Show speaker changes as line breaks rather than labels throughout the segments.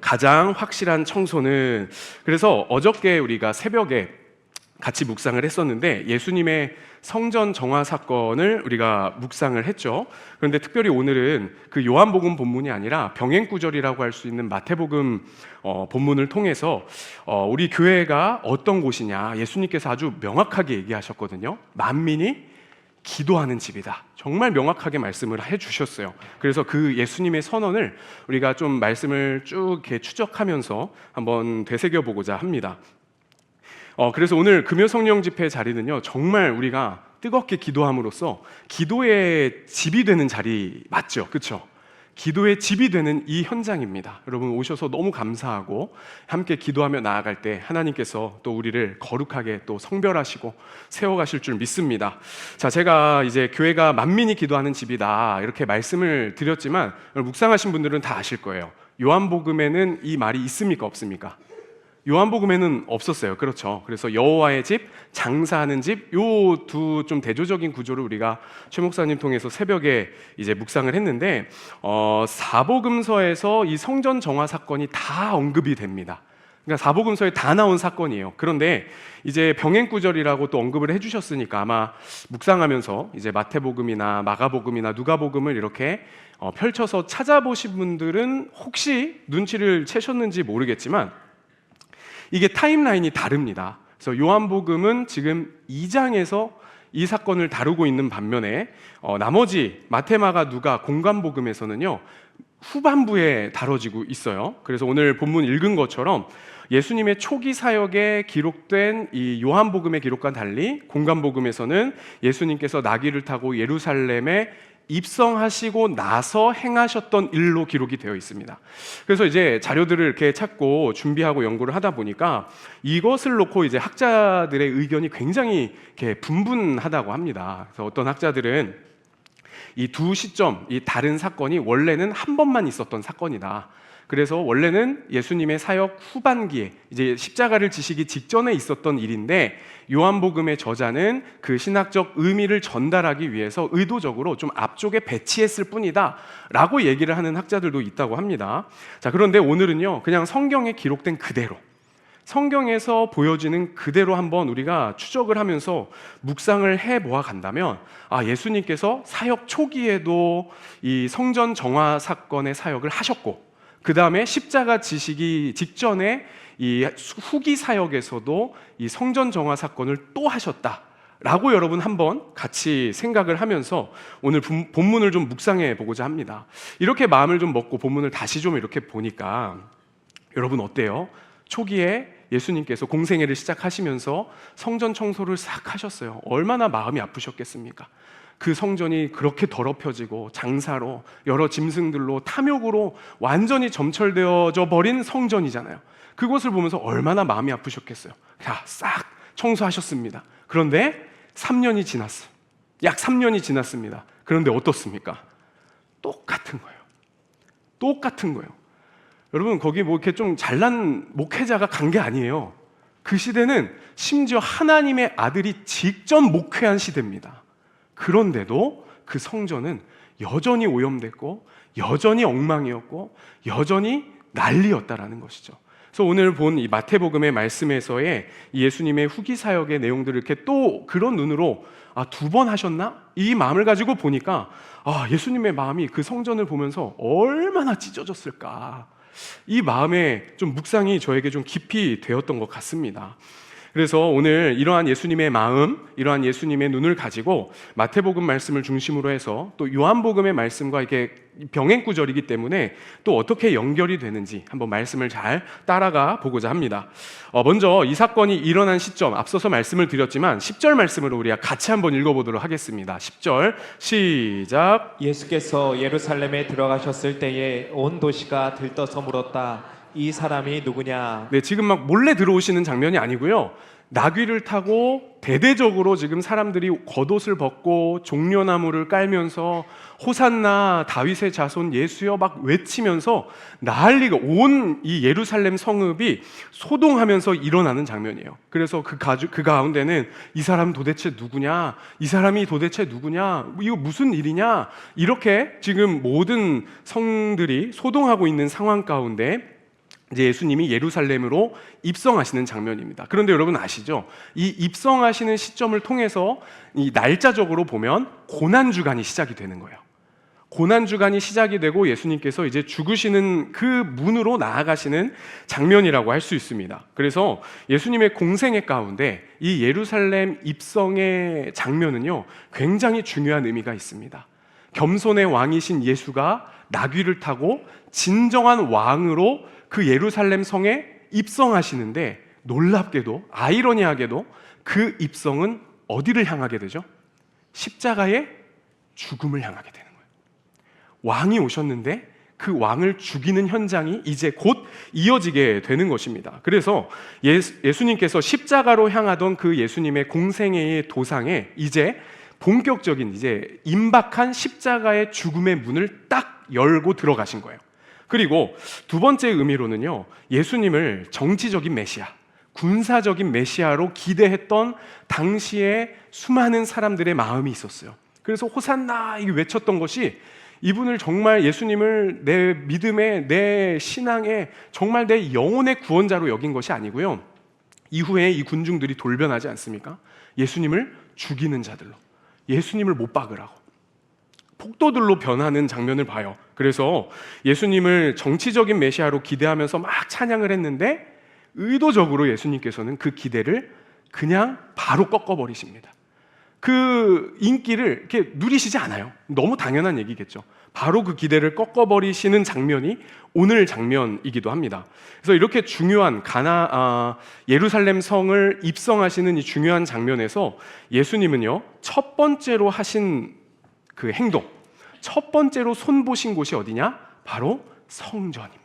가장 확실한 청소는, 그래서 어저께 우리가 새벽에 같이 묵상을 했었는데 예수님의 성전 정화 사건을 우리가 묵상을 했죠. 그런데 특별히 오늘은 그 요한복음 본문이 아니라 병행구절이라고 할 수 있는 마태복음 본문을 통해서 우리 교회가 어떤 곳이냐, 예수님께서 아주 명확하게 얘기하셨거든요. 만민이 기도하는 집이다. 정말 명확하게 말씀을 해주셨어요. 그래서 그 예수님의 선언을 우리가 좀 말씀을 쭉 이렇게 추적하면서 한번 되새겨보고자 합니다. 그래서 오늘 금요성령 집회 자리는요, 정말 우리가 뜨겁게 기도함으로써 기도의 집이 되는 자리 맞죠? 그렇죠? 기도의 집이 되는 이 현장입니다. 여러분 오셔서 너무 감사하고 함께 기도하며 나아갈 때 하나님께서 또 우리를 거룩하게 또 성별하시고 세워가실 줄 믿습니다. 자, 제가 이제 교회가 만민이 기도하는 집이다 이렇게 말씀을 드렸지만 묵상하신 분들은 다 아실 거예요. 요한복음에는 이 말이 있습니까? 없습니까? 요한복음에는 없었어요. 그렇죠. 그래서 여호와의 집, 장사하는 집, 요 두 좀 대조적인 구조를 우리가 최 목사님 통해서 새벽에 이제 묵상을 했는데 사복음서에서 이 성전 정화 사건이 다 언급이 됩니다. 그러니까 사복음서에 다 나온 사건이에요. 그런데 이제 병행구절이라고 또 언급을 해주셨으니까 아마 묵상하면서 이제 마태복음이나 마가복음이나 누가복음을 이렇게 펼쳐서 찾아보신 분들은 혹시 눈치를 채셨는지 모르겠지만 이게 타임라인이 다릅니다. 그래서 요한복음은 지금 2장에서 이 사건을 다루고 있는 반면에 나머지 마태, 마가, 누가, 공관복음에서는요 후반부에 다뤄지고 있어요. 그래서 오늘 본문 읽은 것처럼 예수님의 초기 사역에 기록된 이 요한복음의 기록과 달리 공관복음에서는 예수님께서 나귀를 타고 예루살렘에 입성하시고 나서 행하셨던 일로 기록이 되어 있습니다. 그래서 이제 자료들을 이렇게 찾고 준비하고 연구를 하다 보니까 이것을 놓고 이제 학자들의 의견이 굉장히 이렇게 분분하다고 합니다. 그래서 어떤 학자들은 이 두 시점, 이 다른 사건이 원래는 한 번만 있었던 사건이다. 그래서 원래는 예수님의 사역 후반기에 이제 십자가를 지시기 직전에 있었던 일인데 요한복음의 저자는 그 신학적 의미를 전달하기 위해서 의도적으로 좀 앞쪽에 배치했을 뿐이다 라고 얘기를 하는 학자들도 있다고 합니다. 자, 그런데 오늘은요 그냥 성경에 기록된 그대로, 성경에서 보여지는 그대로 한번 우리가 추적을 하면서 묵상을 해보아 간다면 예수님께서 사역 초기에도 이 성전 정화 사건의 사역을 하셨고 그 다음에 십자가 지시기 직전에 이 후기 사역에서도 이 성전 정화 사건을 또 하셨다라고 여러분 한번 같이 생각을 하면서 오늘 본문을 좀 묵상해 보고자 합니다. 이렇게 마음을 좀 먹고 본문을 다시 좀 이렇게 보니까 여러분 어때요? 초기에 예수님께서 공생애를 시작하시면서 성전 청소를 싹 하셨어요. 얼마나 마음이 아프셨겠습니까? 그 성전이 그렇게 더럽혀지고 장사로 여러 짐승들로 탐욕으로 완전히 점철되어져 버린 성전이잖아요. 그것을 보면서 얼마나 마음이 아프셨겠어요. 자, 싹 청소하셨습니다. 그런데 3년이 지났어요. 약 3년이 지났습니다. 그런데 어떻습니까? 똑같은 거예요. 똑같은 거예요. 여러분 거기 뭐 이렇게 좀 잘난 목회자가 간 게 아니에요. 그 시대는 심지어 하나님의 아들이 직접 목회한 시대입니다. 그런데도 그 성전은 여전히 오염됐고 여전히 엉망이었고 여전히 난리였다라는 것이죠. 그래서 오늘 본 이 마태복음의 말씀에서의 예수님의 후기 사역의 내용들을 이렇게 또 그런 눈으로 두 번 하셨나? 이 마음을 가지고 보니까 예수님의 마음이 그 성전을 보면서 얼마나 찢어졌을까? 이 마음에 좀 묵상이 저에게 좀 깊이 되었던 것 같습니다. 그래서 오늘 이러한 예수님의 마음, 이러한 예수님의 눈을 가지고 마태복음 말씀을 중심으로 해서 또 요한복음의 말씀과 이게 병행구절이기 때문에 또 어떻게 연결이 되는지 한번 말씀을 잘 따라가 보고자 합니다. 먼저 이 사건이 일어난 시점, 앞서서 말씀을 드렸지만 10절 말씀으로 우리가 같이 한번 읽어보도록 하겠습니다. 10절 시작.
예수께서 예루살렘에 들어가셨을 때에 온 도시가 들떠서 물었다. 이 사람이 누구냐?
네, 지금 막 몰래 들어오시는 장면이 아니고요. 나귀를 타고 대대적으로 지금 사람들이 겉옷을 벗고 종려나무를 깔면서 호산나 다윗의 자손 예수여 막 외치면서 난리가 온 이 예루살렘 성읍이 소동하면서 일어나는 장면이에요. 그래서 그 가운데는 이 사람 도대체 누구냐? 이 사람이 도대체 누구냐? 이거 무슨 일이냐? 이렇게 지금 모든 성들이 소동하고 있는 상황 가운데 이제 예수님이 예루살렘으로 입성하시는 장면입니다. 그런데 여러분 아시죠? 이 입성하시는 시점을 통해서 이 날짜적으로 보면 고난주간이 시작이 되는 거예요. 고난주간이 시작이 되고 예수님께서 이제 죽으시는 그 문으로 나아가시는 장면이라고 할 수 있습니다. 그래서 예수님의 공생애 가운데 이 예루살렘 입성의 장면은요, 굉장히 중요한 의미가 있습니다. 겸손의 왕이신 예수가 나귀를 타고 진정한 왕으로 그 예루살렘 성에 입성하시는데, 놀랍게도 아이러니하게도 그 입성은 어디를 향하게 되죠? 십자가의 죽음을 향하게 되는 거예요. 왕이 오셨는데 그 왕을 죽이는 현장이 이제 곧 이어지게 되는 것입니다. 그래서 예수님께서 십자가로 향하던 그 예수님의 공생애의 도상에 이제 본격적인 이제 임박한 십자가의 죽음의 문을 딱 열고 들어가신 거예요. 그리고 두 번째 의미로는요, 예수님을 정치적인 메시아, 군사적인 메시아로 기대했던 당시에 수많은 사람들의 마음이 있었어요. 그래서 호산나 이 외쳤던 것이 이분을 정말, 예수님을 내 믿음의, 내 신앙의, 정말 내 영혼의 구원자로 여긴 것이 아니고요, 이후에 이 군중들이 돌변하지 않습니까? 예수님을 죽이는 자들로, 예수님을 못 박으라고 폭도들로 변하는 장면을 봐요. 그래서 예수님을 정치적인 메시아로 기대하면서 막 찬양을 했는데, 의도적으로 예수님께서는 그 기대를 그냥 바로 꺾어버리십니다. 그 인기를 이렇게 누리시지 않아요. 너무 당연한 얘기겠죠. 바로 그 기대를 꺾어버리시는 장면이 오늘 장면이기도 합니다. 그래서 이렇게 중요한 예루살렘 성을 입성하시는 이 중요한 장면에서 예수님은요, 첫 번째로 하신 그 행동, 첫 번째로 손보신 곳이 어디냐? 바로 성전입니다.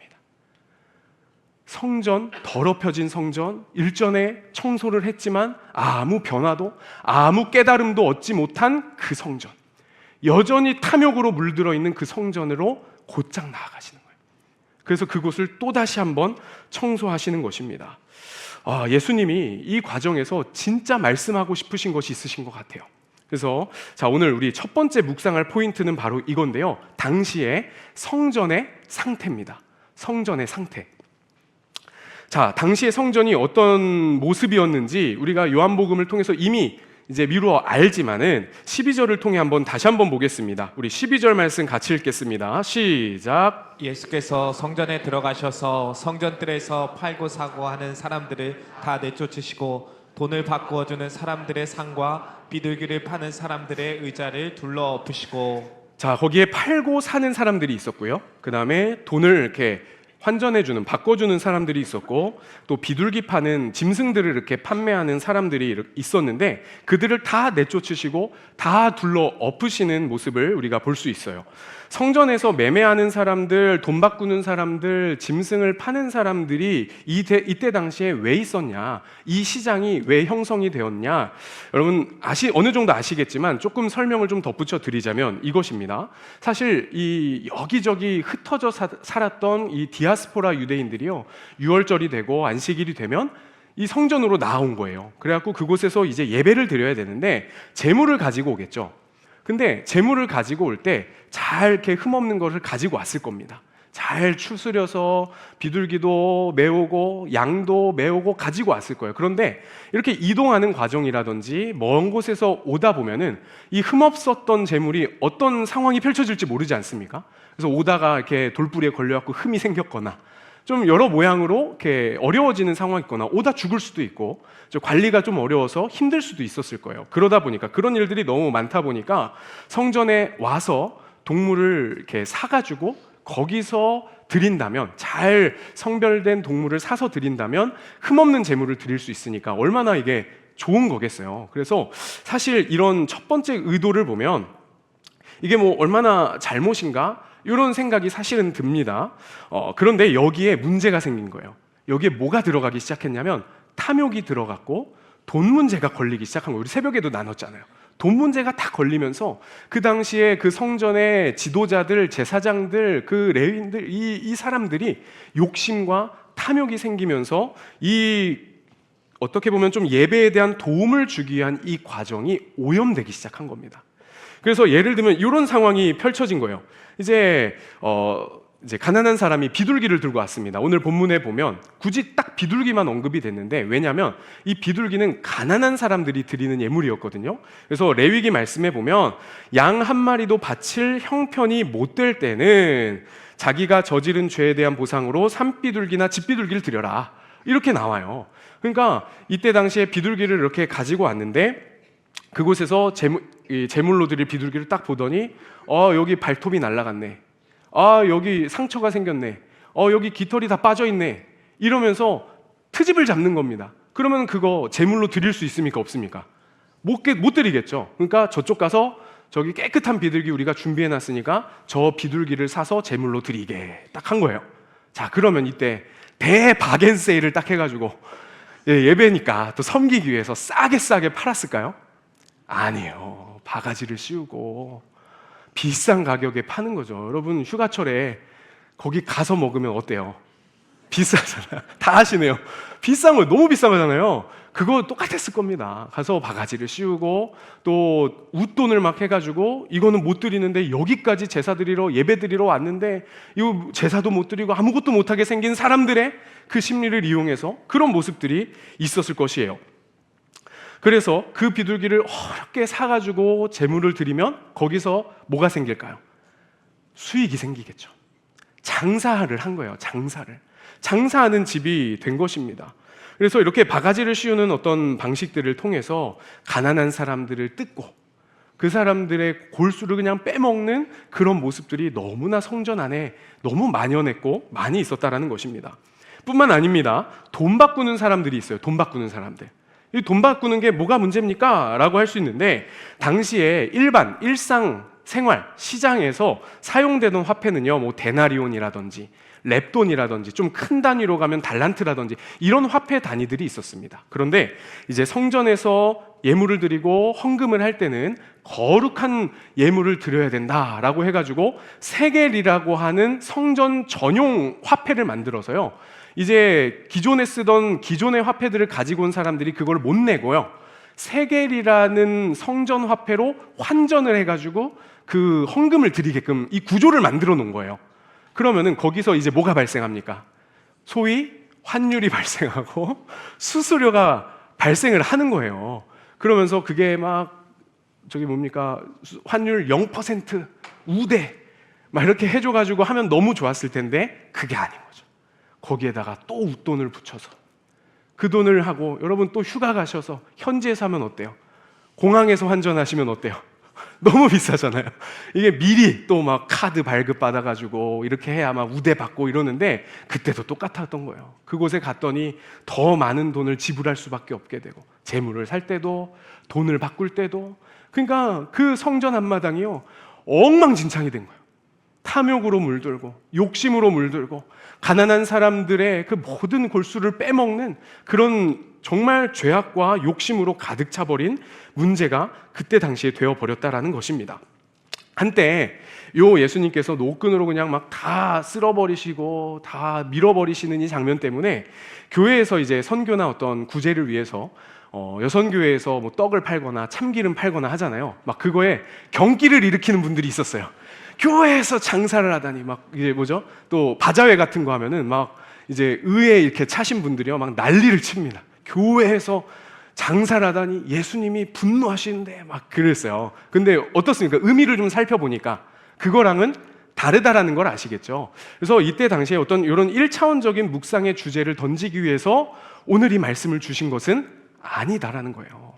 성전, 더럽혀진 성전, 일전에 청소를 했지만 아무 변화도, 아무 깨달음도 얻지 못한 그 성전, 여전히 탐욕으로 물들어 있는 그 성전으로 곧장 나아가시는 거예요. 그래서 그곳을 또다시 한번 청소하시는 것입니다. 예수님이 이 과정에서 진짜 말씀하고 싶으신 것이 있으신 것 같아요. 그래서 오늘 우리 첫 번째 묵상할 포인트는 바로 이건데요, 당시의 성전의 상태입니다. 성전의 상태. 자, 당시의 성전이 어떤 모습이었는지 우리가 요한복음을 통해서 이미 이제 미루어 알지만은 12절을 통해 다시 한번 보겠습니다. 우리 12절 말씀 같이 읽겠습니다. 시작.
예수께서 성전에 들어가셔서 성전들에서 팔고 사고 하는 사람들을 다 내쫓으시고 돈을 바꾸어 주는 사람들의 상과 비둘기를 파는 사람들의 의자를 둘러 엎으시고.
자, 거기에 팔고 사는 사람들이 있었고요, 그 다음에 돈을 이렇게 환전해주는, 바꿔주는 사람들이 있었고, 또 비둘기 파는 짐승들을 이렇게 판매하는 사람들이 있었는데, 그들을 다 내쫓으시고 다 둘러 엎으시는 모습을 우리가 볼 수 있어요. 성전에서 매매하는 사람들, 돈 바꾸는 사람들, 짐승을 파는 사람들이 이때 당시에 왜 있었냐, 이 시장이 왜 형성이 되었냐, 여러분 어느 정도 아시겠지만 조금 설명을 좀 덧붙여 드리자면 이것입니다. 사실 이 여기저기 흩어져 살았던 이 디아스포라 유대인들이요, 유월절이 되고 안식일이 되면 이 성전으로 나온 거예요. 그래갖고 그곳에서 이제 예배를 드려야 되는데 제물을 가지고 오겠죠. 근데 제물을 가지고 올 때 잘 이렇게 흠없는 것을 가지고 왔을 겁니다. 잘 추스려서 비둘기도 메오고 양도 메오고 가지고 왔을 거예요. 그런데 이렇게 이동하는 과정이라든지 먼 곳에서 오다 보면은 이 흠없었던 제물이 어떤 상황이 펼쳐질지 모르지 않습니까? 그래서 오다가 이렇게 돌부리에 걸려갖고 흠이 생겼거나, 좀 여러 모양으로 이렇게 어려워지는 상황이 있거나, 오다 죽을 수도 있고, 관리가 좀 어려워서 힘들 수도 있었을 거예요. 그러다 보니까, 그런 일들이 너무 많다 보니까 성전에 와서 동물을 이렇게 사가지고 거기서 드린다면, 잘 성별된 동물을 사서 드린다면 흠없는 제물을 드릴 수 있으니까 얼마나 이게 좋은 거겠어요. 그래서 사실 이런 첫 번째 의도를 보면 이게 뭐 얼마나 잘못인가, 이런 생각이 사실은 듭니다. 그런데 여기에 문제가 생긴 거예요. 여기에 뭐가 들어가기 시작했냐면 탐욕이 들어갔고 돈 문제가 걸리기 시작한 거예요. 우리 새벽에도 나눴잖아요. 돈 문제가 다 걸리면서 그 당시에 그 성전의 지도자들, 제사장들, 그 레위인들, 이 사람들이 욕심과 탐욕이 생기면서 어떻게 보면 좀 예배에 대한 도움을 주기 위한 이 과정이 오염되기 시작한 겁니다. 그래서 예를 들면 이런 상황이 펼쳐진 거예요. 이제 이제 가난한 사람이 비둘기를 들고 왔습니다. 오늘 본문에 보면 굳이 딱 비둘기만 언급이 됐는데, 왜냐하면 이 비둘기는 가난한 사람들이 드리는 예물이었거든요. 그래서 레위기 말씀에 보면 양 한 마리도 바칠 형편이 못 될 때는 자기가 저지른 죄에 대한 보상으로 산비둘기나 집비둘기를 드려라, 이렇게 나와요. 그러니까 이때 당시에 비둘기를 이렇게 가지고 왔는데, 그곳에서 제물로 드릴 비둘기를 딱 보더니 여기 발톱이 날아갔네, 여기 상처가 생겼네, 여기 깃털이 다 빠져있네, 이러면서 트집을 잡는 겁니다. 그러면 그거 제물로 드릴 수 있습니까? 없습니까? 못 드리겠죠. 그러니까 저쪽 가서 저기 깨끗한 비둘기 우리가 준비해놨으니까 저 비둘기를 사서 제물로 드리게 딱 한 거예요. 자, 그러면 이때 대바겐세일을 딱 해가지고 예배니까 또 섬기기 위해서 싸게 팔았을까요? 아니에요. 바가지를 씌우고 비싼 가격에 파는 거죠. 여러분, 휴가철에 거기 가서 먹으면 어때요? 비싸잖아요. 다 아시네요. 비싼 거, 너무 비싼 거잖아요. 그거 똑같았을 겁니다. 가서 바가지를 씌우고 또 웃돈을 막 해가지고 이거는 못 드리는데 여기까지 제사 드리러, 예배 드리러 왔는데 이거 제사도 못 드리고 아무것도 못하게 생긴 사람들의 그 심리를 이용해서 그런 모습들이 있었을 것이에요. 그래서 그 비둘기를 어렵게 사가지고 제물을 드리면 거기서 뭐가 생길까요? 수익이 생기겠죠. 장사를 한 거예요. 장사하는 집이 된 것입니다. 그래서 이렇게 바가지를 씌우는 어떤 방식들을 통해서 가난한 사람들을 뜯고 그 사람들의 골수를 그냥 빼먹는 그런 모습들이 너무나 성전 안에 너무 만연했고 많이 있었다라는 것입니다. 뿐만 아닙니다. 돈 바꾸는 사람들이 있어요. 돈 바꾸는 사람들. 이 돈 바꾸는 게 뭐가 문제입니까? 라고 할 수 있는데, 당시에 일상생활 시장에서 사용되던 화폐는요, 뭐 데나리온이라든지 렙돈이라든지 좀 큰 단위로 가면 달란트라든지 이런 화폐 단위들이 있었습니다. 그런데 이제 성전에서 예물을 드리고 헌금을 할 때는 거룩한 예물을 드려야 된다라고 해가지고 세겔이라고 하는 성전 전용 화폐를 만들어서요, 이제 기존에 쓰던 기존의 화폐들을 가지고 온 사람들이 그걸 못 내고요, 세겔이라는 성전 화폐로 환전을 해가지고 그 헌금을 드리게끔 이 구조를 만들어 놓은 거예요. 그러면은 거기서 이제 뭐가 발생합니까? 소위 환율이 발생하고 수수료가 발생을 하는 거예요. 그러면서 그게 막 저기 뭡니까? 환율 0% 우대 막 이렇게 해줘가지고 하면 너무 좋았을 텐데 그게 아닌 거죠. 거기에다가 또 웃돈을 붙여서 그 돈을 하고, 여러분 또 휴가 가셔서 현지에서 하면 어때요? 공항에서 환전하시면 어때요? 너무 비싸잖아요. 이게 미리 또 막 카드 발급 받아가지고 이렇게 해야 막 우대 받고 이러는데, 그때도 똑같았던 거예요. 그곳에 갔더니 더 많은 돈을 지불할 수밖에 없게 되고, 재물을 살 때도 돈을 바꿀 때도, 그러니까 그 성전 앞마당이요 엉망진창이 된 거예요. 탐욕으로 물들고 욕심으로 물들고 가난한 사람들의 그 모든 골수를 빼먹는 그런 정말 죄악과 욕심으로 가득 차버린 문제가 그때 당시에 되어버렸다라는 것입니다. 한때 요 예수님께서 노끈으로 그냥 막 다 쓸어버리시고 다 밀어버리시는 이 장면 때문에 교회에서 이제 선교나 어떤 구제를 위해서 여선교회에서 뭐 떡을 팔거나 참기름 팔거나 하잖아요. 막 그거에 경기를 일으키는 분들이 있었어요. 교회에서 장사를 하다니, 막 이제 뭐죠? 또 바자회 같은 거 하면은 막 이제 의회 이렇게 차신 분들이요 막 난리를 칩니다. 교회에서 장사를 하다니 예수님이 분노하시는데 막 그랬어요. 근데 어떻습니까? 의미를 좀 살펴보니까 그거랑은 다르다라는 걸 아시겠죠? 그래서 이때 당시에 어떤 이런 1차원적인 묵상의 주제를 던지기 위해서 오늘 이 말씀을 주신 것은 아니다라는 거예요.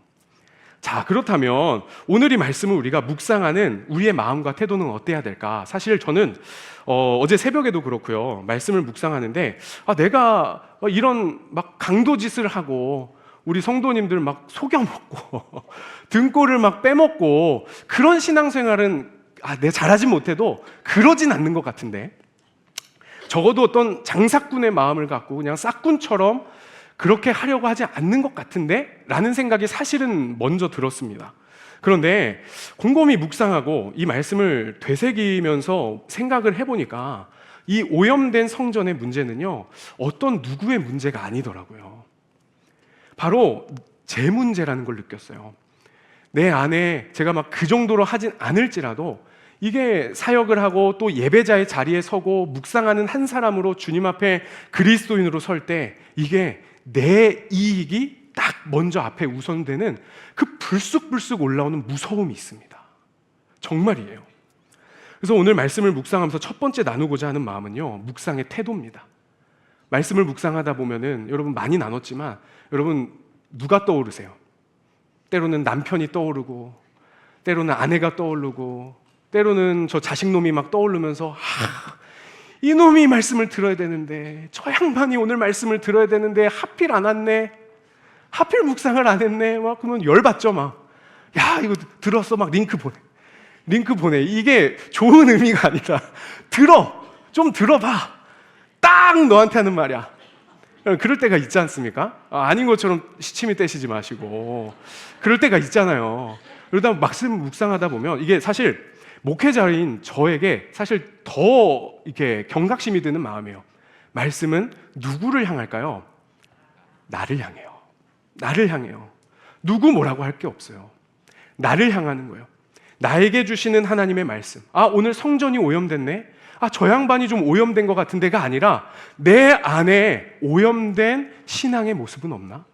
자, 그렇다면 오늘 이 말씀을 우리가 묵상하는 우리의 마음과 태도는 어때야 될까? 사실 저는 어제 새벽에도 그렇고요, 말씀을 묵상하는데 내가 이런 막 강도짓을 하고 우리 성도님들 막 속여먹고 등골을 막 빼먹고 그런 신앙생활은 내가 잘하지 못해도 그러진 않는 것 같은데, 적어도 어떤 장사꾼의 마음을 갖고 그냥 싹꾼처럼 그렇게 하려고 하지 않는 것 같은데? 라는 생각이 사실은 먼저 들었습니다. 그런데 곰곰이 묵상하고 이 말씀을 되새기면서 생각을 해보니까 이 오염된 성전의 문제는요, 어떤 누구의 문제가 아니더라고요. 바로 제 문제라는 걸 느꼈어요. 내 안에 제가 막 그 정도로 하진 않을지라도 이게 사역을 하고 또 예배자의 자리에 서고 묵상하는 한 사람으로 주님 앞에 그리스도인으로 설 때 이게 내 이익이 딱 먼저 앞에 우선되는 그 불쑥불쑥 올라오는 무서움이 있습니다. 정말이에요. 그래서 오늘 말씀을 묵상하면서 첫 번째 나누고자 하는 마음은요, 묵상의 태도입니다. 말씀을 묵상하다 보면은 여러분 많이 나눴지만 여러분 누가 떠오르세요? 때로는 남편이 떠오르고 때로는 아내가 떠오르고 때로는 저 자식놈이 막 떠오르면서 이놈이 말씀을 들어야 되는데 저 양반이 오늘 말씀을 들어야 되는데 하필 안 왔네, 하필 묵상을 안 했네, 막 그러면 열받죠. 막 야 이거 들었어, 막 링크 보내. 이게 좋은 의미가 아니라 좀 들어봐, 딱 너한테 하는 말이야. 그럴 때가 있지 않습니까? 아닌 것처럼 시치미 떼시지 마시고 그럴 때가 있잖아요. 그러다 말씀 묵상하다 보면 이게 사실 목회자인 저에게 사실 더 이렇게 경각심이 드는 마음이에요. 말씀은 누구를 향할까요? 나를 향해요. 누구 뭐라고 할 게 없어요. 나를 향하는 거예요. 나에게 주시는 하나님의 말씀. 오늘 성전이 오염됐네. 저 양반이 좀 오염된 것 같은데가 아니라 내 안에 오염된 신앙의 모습은 없나?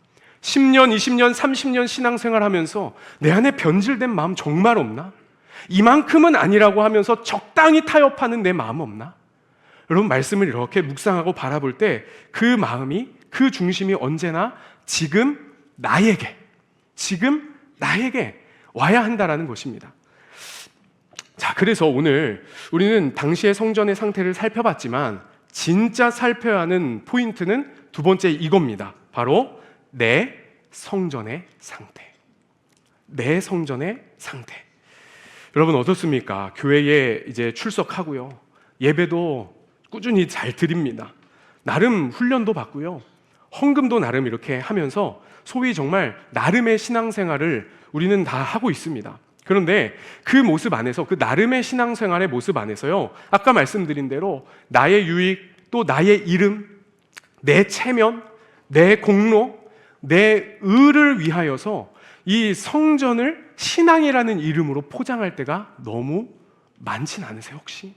10년, 20년, 30년 신앙생활 하면서 내 안에 변질된 마음 정말 없나? 이만큼은 아니라고 하면서 적당히 타협하는 내 마음 없나? 여러분, 말씀을 이렇게 묵상하고 바라볼 때 그 마음이, 그 중심이 언제나 지금 나에게 와야 한다라는 것입니다. 자, 그래서 오늘 우리는 당시의 성전의 상태를 살펴봤지만 진짜 살펴야 하는 포인트는 두 번째 이겁니다. 바로 내 성전의 상태. 내 성전의 상태. 여러분 어떻습니까? 교회에 이제 출석하고요. 예배도 꾸준히 잘 드립니다. 나름 훈련도 받고요. 헌금도 나름 이렇게 하면서 소위 정말 나름의 신앙생활을 우리는 다 하고 있습니다. 그런데 그 모습 안에서, 그 나름의 신앙생활의 모습 안에서요, 아까 말씀드린 대로 나의 유익, 또 나의 이름, 내 체면, 내 공로, 내 의를 위하여서 이 성전을 신앙이라는 이름으로 포장할 때가 너무 많진 않으세요, 혹시?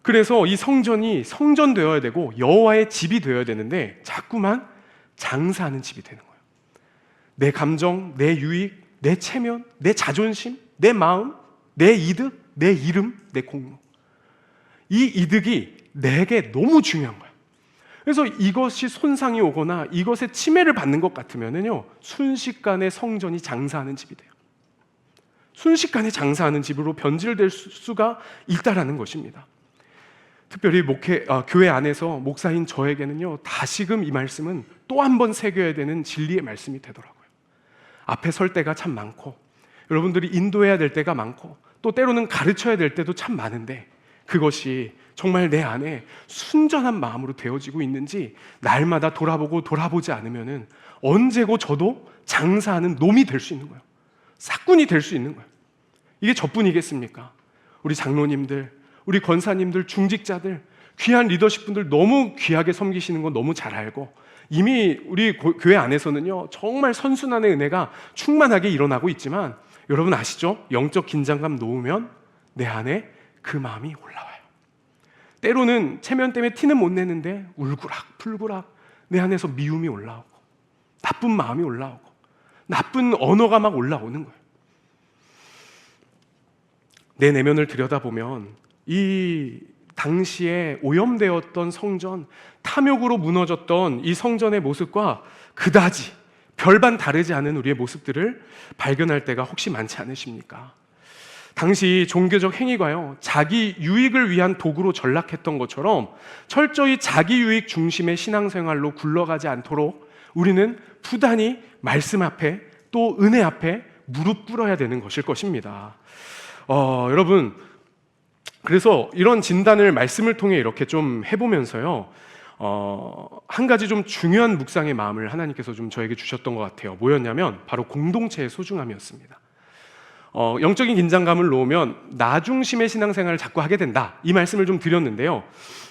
그래서 이 성전이 성전 되어야 되고 여호와의 집이 되어야 되는데 자꾸만 장사하는 집이 되는 거예요. 내 감정, 내 유익, 내 체면, 내 자존심, 내 마음, 내 이득, 내 이름, 내 공로. 이 이득이 내게 너무 중요한 거야. 그래서 이것이 손상이 오거나 이것에 침해를 받는 것 같으면요, 순식간에 성전이 장사하는 집이 돼요. 순식간에 장사하는 집으로 변질될 수가 있다라는 것입니다. 특별히 교회 안에서 목사인 저에게는요, 다시금 이 말씀은 또 한 번 새겨야 되는 진리의 말씀이 되더라고요. 앞에 설 때가 참 많고 여러분들이 인도해야 될 때가 많고 또 때로는 가르쳐야 될 때도 참 많은데 그것이 정말 내 안에 순전한 마음으로 되어지고 있는지 날마다 돌아보지 않으면은 언제고 저도 장사하는 놈이 될 수 있는 거예요. 삭군이 될 수 있는 거예요. 이게 저뿐이겠습니까? 우리 장로님들, 우리 권사님들, 중직자들, 귀한 리더십분들 너무 귀하게 섬기시는 건 너무 잘 알고 이미 우리 교회 안에서는요, 정말 선순환의 은혜가 충만하게 일어나고 있지만 여러분 아시죠? 영적 긴장감 놓으면 내 안에 그 마음이 올라와요. 때로는 체면 때문에 티는 못 내는데 울구락 풀구락 내 안에서 미움이 올라오고 나쁜 마음이 올라오고 나쁜 언어가 막 올라오는 거예요. 내 내면을 들여다보면 이 당시에 오염되었던 성전, 탐욕으로 무너졌던 이 성전의 모습과 그다지 별반 다르지 않은 우리의 모습들을 발견할 때가 혹시 많지 않으십니까? 당시 종교적 행위가요, 자기 유익을 위한 도구로 전락했던 것처럼 철저히 자기 유익 중심의 신앙생활로 굴러가지 않도록 우리는 부단히 말씀 앞에 또 은혜 앞에 무릎 꿇어야 되는 것일 것입니다. 여러분, 그래서 이런 진단을 말씀을 통해 이렇게 좀 해보면서요, 한 가지 좀 중요한 묵상의 마음을 하나님께서 좀 저에게 주셨던 것 같아요. 뭐였냐면 바로 공동체의 소중함이었습니다. 영적인 긴장감을 놓으면 나 중심의 신앙생활을 자꾸 하게 된다, 이 말씀을 좀 드렸는데요,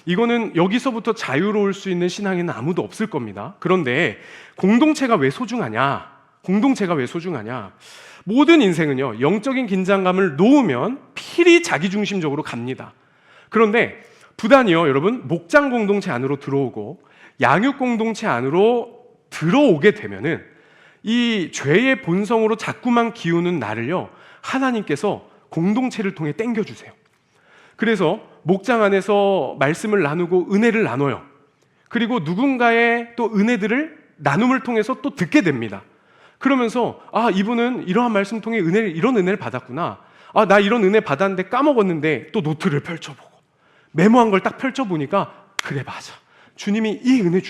이거는 여기서부터 자유로울 수 있는 신앙에는 아무도 없을 겁니다. 그런데 공동체가 왜 소중하냐? 모든 인생은요, 영적인 긴장감을 놓으면 필히 자기중심적으로 갑니다. 그런데 부단이요, 여러분, 목장 공동체 안으로 들어오고 양육 공동체 안으로 들어오게 되면은 이 죄의 본성으로 자꾸만 기우는 나를요, 하나님께서 공동체를 통해 땡겨주세요. 그래서 목장 안에서 말씀을 나누고 은혜를 나눠요. 그리고 누군가의 또 은혜들을 나눔을 통해서 또 듣게 됩니다. 그러면서 이분은 이러한 말씀 통해 이런 은혜를 받았구나. 나 이런 은혜 받았는데 까먹었는데 또 노트를 펼쳐보고 메모한 걸 딱 펼쳐보니까 그래 맞아. 주님이 이 은혜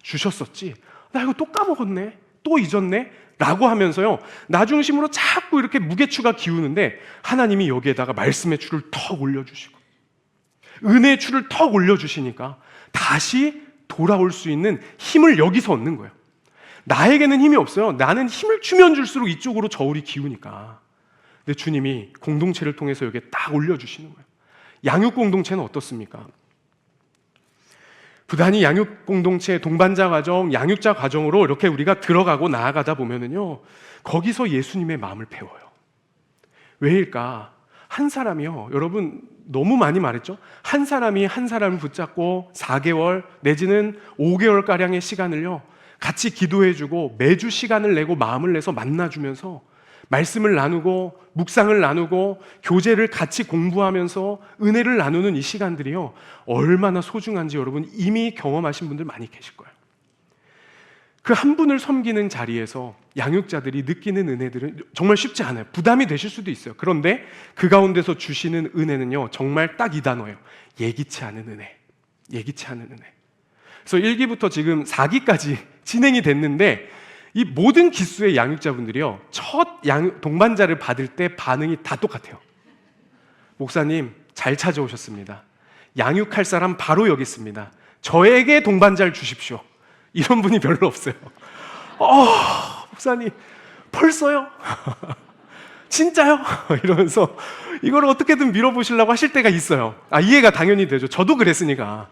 주셨었지. 나 이거 또 까먹었네. 또 잊었네. 라고 하면서요, 나 중심으로 자꾸 이렇게 무게추가 기우는데 하나님이 여기에다가 말씀의 추를 턱 올려주시고 은혜의 추를 턱 올려주시니까 다시 돌아올 수 있는 힘을 여기서 얻는 거예요. 나에게는 힘이 없어요. 나는 힘을 주면 줄수록 이쪽으로 저울이 기우니까. 근데 주님이 공동체를 통해서 여기에 딱 올려주시는 거예요. 양육 공동체는 어떻습니까? 부단히 양육 공동체, 동반자 과정, 양육자 과정으로 이렇게 우리가 들어가고 나아가다 보면은요, 거기서 예수님의 마음을 배워요. 왜일까? 한 사람이요, 여러분 너무 많이 말했죠? 한 사람이 한 사람을 붙잡고 4개월 내지는 5개월 가량의 시간을요, 같이 기도해주고 매주 시간을 내고 마음을 내서 만나주면서 말씀을 나누고 묵상을 나누고 교제를 같이 공부하면서 은혜를 나누는 이 시간들이요, 얼마나 소중한지 여러분 이미 경험하신 분들 많이 계실 거예요. 그 한 분을 섬기는 자리에서 양육자들이 느끼는 은혜들은 정말 쉽지 않아요. 부담이 되실 수도 있어요. 그런데 그 가운데서 주시는 은혜는요, 정말 딱 이 단어예요. 예기치 않은 은혜. 예기치 않은 은혜. 그래서 1기부터 지금 4기까지 진행이 됐는데 이 모든 기수의 양육자분들이요, 첫 동반자를 받을 때 반응이 다 똑같아요. 목사님 잘 찾아오셨습니다. 양육할 사람 바로 여기 있습니다. 저에게 동반자를 주십시오. 이런 분이 별로 없어요. 목사님 벌써요? 진짜요? 이러면서 이걸 어떻게든 밀어보시려고 하실 때가 있어요. 이해가 당연히 되죠. 저도 그랬으니까.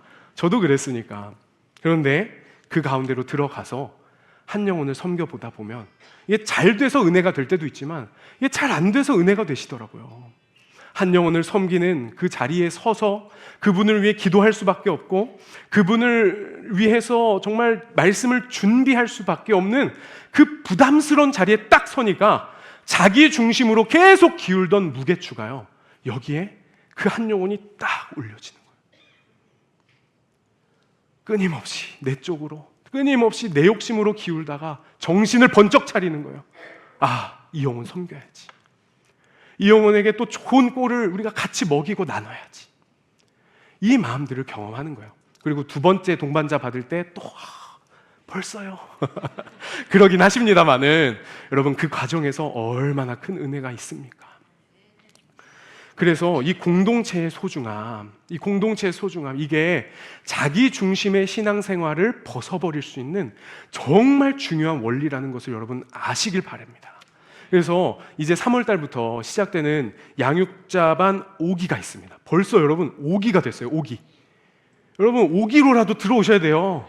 그런데 그 가운데로 들어가서 한 영혼을 섬겨보다 보면 이게 잘 돼서 은혜가 될 때도 있지만 이게 잘 안 돼서 은혜가 되시더라고요. 한 영혼을 섬기는 그 자리에 서서 그분을 위해 기도할 수밖에 없고 그분을 위해서 정말 말씀을 준비할 수밖에 없는 그 부담스러운 자리에 딱 서니까 자기 중심으로 계속 기울던 무게추가요, 여기에 그 한 영혼이 딱 올려지는 거예요. 끊임없이 내 쪽으로, 끊임없이 내 욕심으로 기울다가 정신을 번쩍 차리는 거예요. 이 영혼 섬겨야지. 이 영혼에게 또 좋은 꼴을 우리가 같이 먹이고 나눠야지. 이 마음들을 경험하는 거예요. 그리고 두 번째 동반자 받을 때 또 벌써요. 그러긴 하십니다만은 여러분 그 과정에서 얼마나 큰 은혜가 있습니까? 그래서 이 공동체의 소중함, 이게 자기 중심의 신앙생활을 벗어버릴 수 있는 정말 중요한 원리라는 것을 여러분 아시길 바랍니다. 그래서 이제 3월 달부터 시작되는 양육자반 5기가 있습니다. 벌써 여러분 5기가 됐어요. 5기. 여러분 5기로라도 들어오셔야 돼요.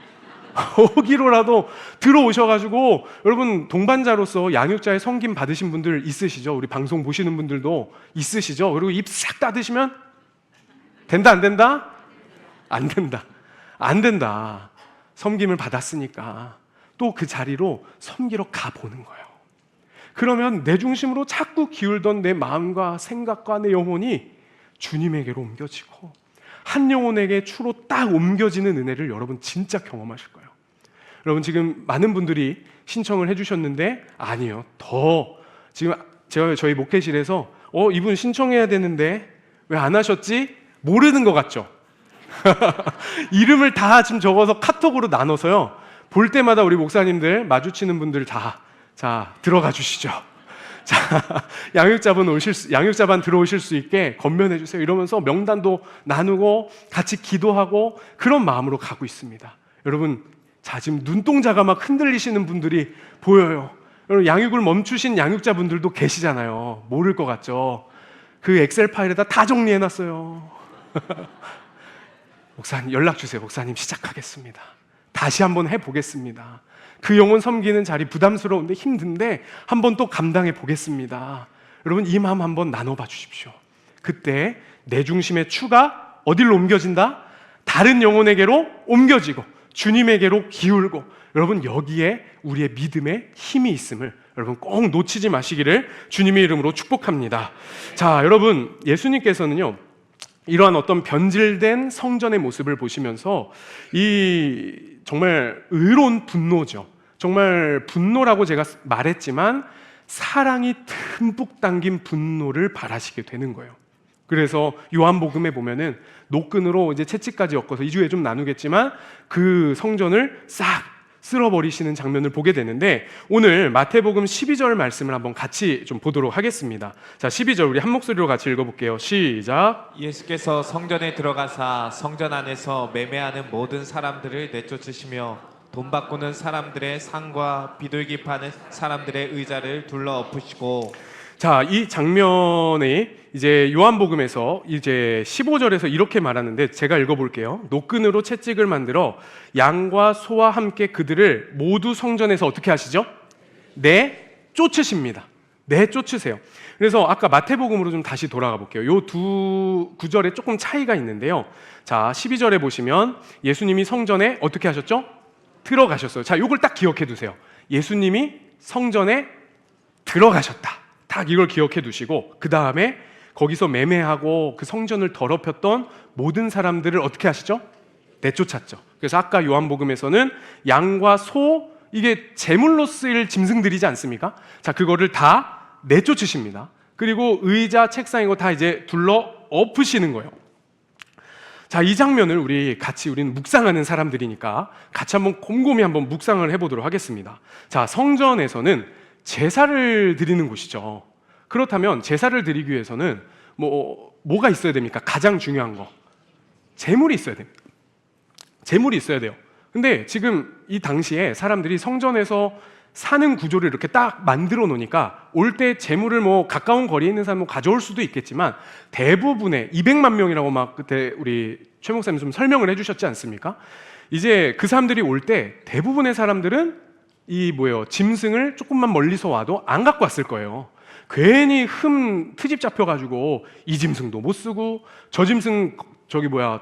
5기로라도 들어오셔가지고 여러분 동반자로서 양육자의 섬김 받으신 분들 있으시죠? 우리 방송 보시는 분들도 있으시죠? 그리고 입 싹 닫으시면 된다 안 된다? 안 된다. 섬김을 받았으니까 또 그 자리로 섬기러 가보는 거예요. 그러면 내 중심으로 자꾸 기울던 내 마음과 생각과 내 영혼이 주님에게로 옮겨지고 한 영혼에게 추로 딱 옮겨지는 은혜를 여러분 진짜 경험하실 거예요. 여러분 지금 많은 분들이 신청을 해주셨는데 아니요, 더 지금 저희 목회실에서 이분 신청해야 되는데 왜 안 하셨지? 모르는 것 같죠? 이름을 다 지금 적어서 카톡으로 나눠서요, 볼 때마다 우리 목사님들 마주치는 분들 자 들어가 주시죠. 자, 양육자반 들어오실 수 있게 건면해 주세요. 이러면서 명단도 나누고 같이 기도하고 그런 마음으로 가고 있습니다. 여러분, 지금 눈동자가 막 흔들리시는 분들이 보여요. 여러분, 양육을 멈추신 양육자분들도 계시잖아요. 모를 것 같죠? 그 엑셀 파일에다 다 정리해 놨어요. 목사님 연락 주세요. 목사님 시작하겠습니다. 다시 한번 해보겠습니다. 그 영혼 섬기는 자리 부담스러운데 힘든데 한번 또 감당해 보겠습니다. 여러분, 이 마음 한번 나눠봐 주십시오. 그때 내 중심의 추가 어디로 옮겨진다? 다른 영혼에게로 옮겨지고 주님에게로 기울고, 여러분 여기에 우리의 믿음의 힘이 있음을 여러분 꼭 놓치지 마시기를 주님의 이름으로 축복합니다. 자, 여러분, 예수님께서는요 이러한 어떤 변질된 성전의 모습을 보시면서 이 정말 의로운 분노죠. 정말 분노라고 제가 말했지만 사랑이 듬뿍 담긴 분노를 바라시게 되는 거예요. 그래서 요한복음에 보면은 노끈으로 이제 채찍까지 엮어서 2주에 좀 나누겠지만 그 성전을 싹 쓸어버리시는 장면을 보게 되는데, 오늘 마태복음 12절 말씀을 한번 같이 좀 보도록 하겠습니다. 자, 12절 우리 한 목소리로 같이 읽어볼게요. 시작.
예수께서 성전에 들어가사 성전 안에서 매매하는 모든 사람들을 내쫓으시며 돈 바꾸는 사람들의 상과 비둘기 파는 사람들의 의자를 둘러 엎으시고.
자, 이 장면이 이제 요한복음에서 이제 15절에서 이렇게 말하는데 제가 읽어볼게요. 노끈으로 채찍을 만들어 양과 소와 함께 그들을 모두 성전에서 어떻게 하시죠? 내쫓으십니다. 내쫓으세요. 그래서 아까 마태복음으로 좀 다시 돌아가 볼게요. 요 두 구절에 조금 차이가 있는데요. 자, 12절에 보시면 예수님이 성전에 어떻게 하셨죠? 들어가셨어요. 자, 요걸 딱 기억해 두세요. 예수님이 성전에 들어가셨다. 딱 이걸 기억해 두시고, 그 다음에 거기서 매매하고 그 성전을 더럽혔던 모든 사람들을 어떻게 하시죠? 내쫓았죠. 그래서 아까 요한복음에서는 양과 소, 이게 제물로 쓰일 짐승들이지 않습니까? 자, 그거를 다 내쫓으십니다. 그리고 의자, 책상 이거 다 이제 둘러 엎으시는 거예요. 자, 이 장면을 우리는 묵상하는 사람들이니까 같이 한번 곰곰이 한번 묵상을 해보도록 하겠습니다. 자, 성전에서는 제사를 드리는 곳이죠. 그렇다면 제사를 드리기 위해서는 뭐가 있어야 됩니까? 가장 중요한 거, 제물이 있어야 됩니다. 제물이 있어야 돼요. 근데 지금 이 당시에 사람들이 성전에서 사는 구조를 이렇게 딱 만들어 놓으니까 올 때 제물을 가까운 거리에 있는 사람 가져올 수도 있겠지만, 대부분의 200만 명이라고 막 그때 우리 최 목사님 좀 설명을 해주셨지 않습니까? 이제 그 사람들이 올 때 대부분의 사람들은 짐승을 조금만 멀리서 와도 안 갖고 왔을 거예요. 괜히 트집 잡혀가지고 이 짐승도 못 쓰고 저 짐승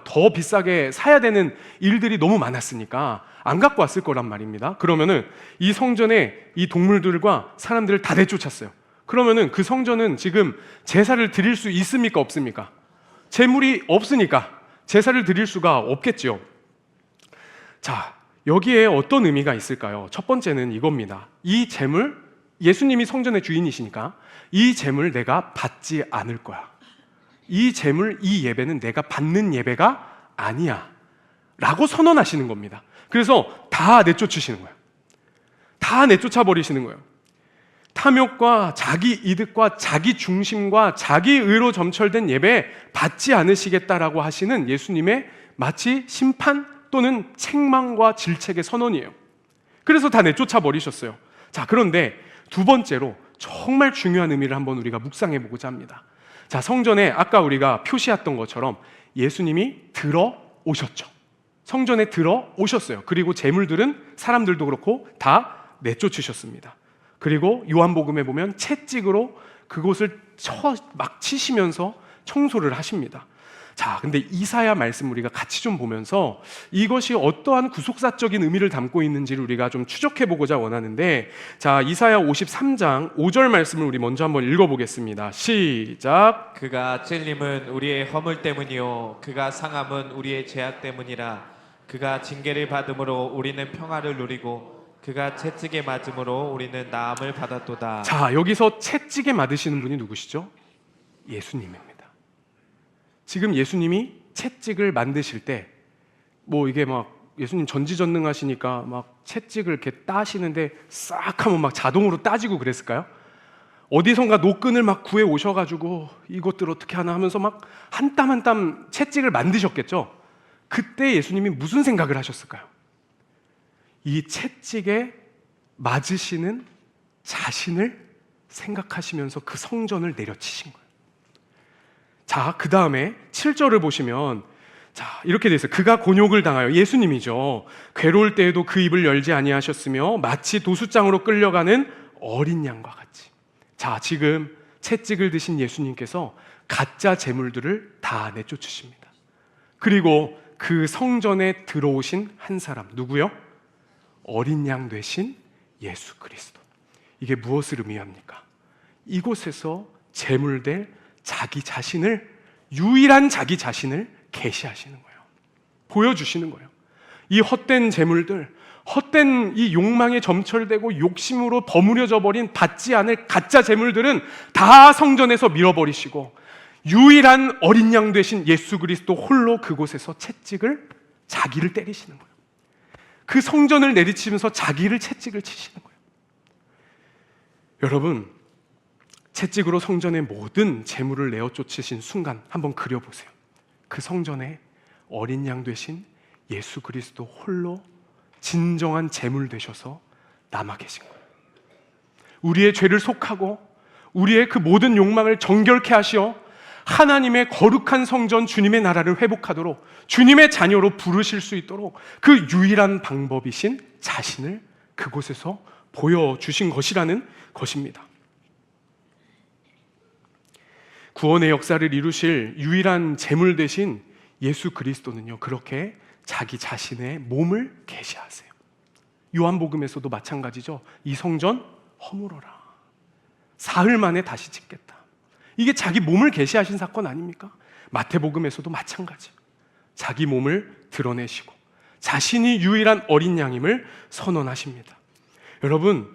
더 비싸게 사야 되는 일들이 너무 많았으니까 안 갖고 왔을 거란 말입니다. 그러면은 이 성전에 이 동물들과 사람들을 다 내쫓았어요. 그러면은 그 성전은 지금 제사를 드릴 수 있습니까? 없습니까? 제물이 없으니까 제사를 드릴 수가 없겠죠. 자, 여기에 어떤 의미가 있을까요? 첫 번째는 이겁니다. 이 제물, 예수님이 성전의 주인이시니까 이 제물 내가 받지 않을 거야. 이 제물, 이 예배는 내가 받는 예배가 아니야 라고 선언하시는 겁니다. 그래서 다 내쫓으시는 거예요. 다 내쫓아 버리시는 거예요. 탐욕과 자기 이득과 자기 중심과 자기 의로 점철된 예배 받지 않으시겠다라고 하시는 예수님의 마치 심판 또는 책망과 질책의 선언이에요. 그래서 다 내쫓아 버리셨어요. 자, 그런데 두 번째로 정말 중요한 의미를 한번 우리가 묵상해 보고자 합니다. 자, 성전에 아까 우리가 표시했던 것처럼 예수님이 들어오셨죠. 성전에 들어오셨어요. 그리고 제물들은 사람들도 그렇고 다 내쫓으셨습니다. 그리고 요한복음에 보면 채찍으로 그곳을 막 치시면서 청소를 하십니다. 자, 근데 이사야 말씀 우리가 같이 좀 보면서 이것이 어떠한 구속사적인 의미를 담고 있는지를 우리가 좀 추적해 보고자 원하는데, 자, 이사야 53장 5절 말씀을 우리 먼저 한번 읽어보겠습니다. 시작.
그가 찔림은 우리의 허물 때문이요 그가 상함은 우리의 죄악 때문이라. 그가 징계를 받음으로 우리는 평화를 누리고 그가 채찍에 맞음으로 우리는 나음을 받았도다.
자, 여기서 채찍에 맞으시는 분이 누구시죠? 예수님입니다. 지금 예수님이 채찍을 만드실 때 이게 예수님 전지전능하시니까 막 채찍을 이렇게 따시는데 싹 하면 막 자동으로 따지고 그랬을까요? 어디선가 노끈을 막 구해 오셔가지고 이것들 어떻게 하나 하면서 막 한 땀 한 땀 채찍을 만드셨겠죠? 그때 예수님이 무슨 생각을 하셨을까요? 이 채찍에 맞으시는 자신을 생각하시면서 그 성전을 내려치신 거예요. 자, 그 다음에 7절을 보시면 자, 이렇게 돼 있어요. 그가 곤욕을 당하여, 예수님이죠. 괴로울 때에도 그 입을 열지 아니하셨으며 마치 도수장으로 끌려가는 어린 양과 같이. 자, 지금 채찍을 드신 예수님께서 가짜 제물들을 다 내쫓으십니다. 그리고 그 성전에 들어오신 한 사람, 누구요? 어린 양 되신 예수 그리스도. 이게 무엇을 의미합니까? 이곳에서 제물될 자기 자신을, 유일한 자기 자신을 계시하시는 거예요. 보여주시는 거예요. 이 헛된 제물들, 헛된 이 욕망에 점철되고 욕심으로 버무려져 버린 받지 않을 가짜 제물들은 다 성전에서 밀어버리시고 유일한 어린 양 되신 예수 그리스도 홀로 그곳에서 채찍을, 자기를 때리시는 거예요. 그 성전을 내리치면서 자기를 채찍을 치시는 거예요. 여러분, 채찍으로 성전의 모든 재물을 내어 쫓으신 순간 한번 그려보세요. 그 성전에 어린 양 되신 예수 그리스도 홀로 진정한 재물 되셔서 남아 계신 거예요. 우리의 죄를 속하고 우리의 그 모든 욕망을 정결케 하시어 하나님의 거룩한 성전, 주님의 나라를 회복하도록, 주님의 자녀로 부르실 수 있도록 그 유일한 방법이신 자신을 그곳에서 보여주신 것이라는 것입니다. 구원의 역사를 이루실 유일한 제물 되신 예수 그리스도는요, 그렇게 자기 자신의 몸을 계시하세요. 요한복음에서도 마찬가지죠. 이 성전 허물어라. 사흘 만에 다시 짓겠다. 이게 자기 몸을 계시하신 사건 아닙니까? 마태복음에서도 마찬가지. 자기 몸을 드러내시고 자신이 유일한 어린 양임을 선언하십니다. 여러분,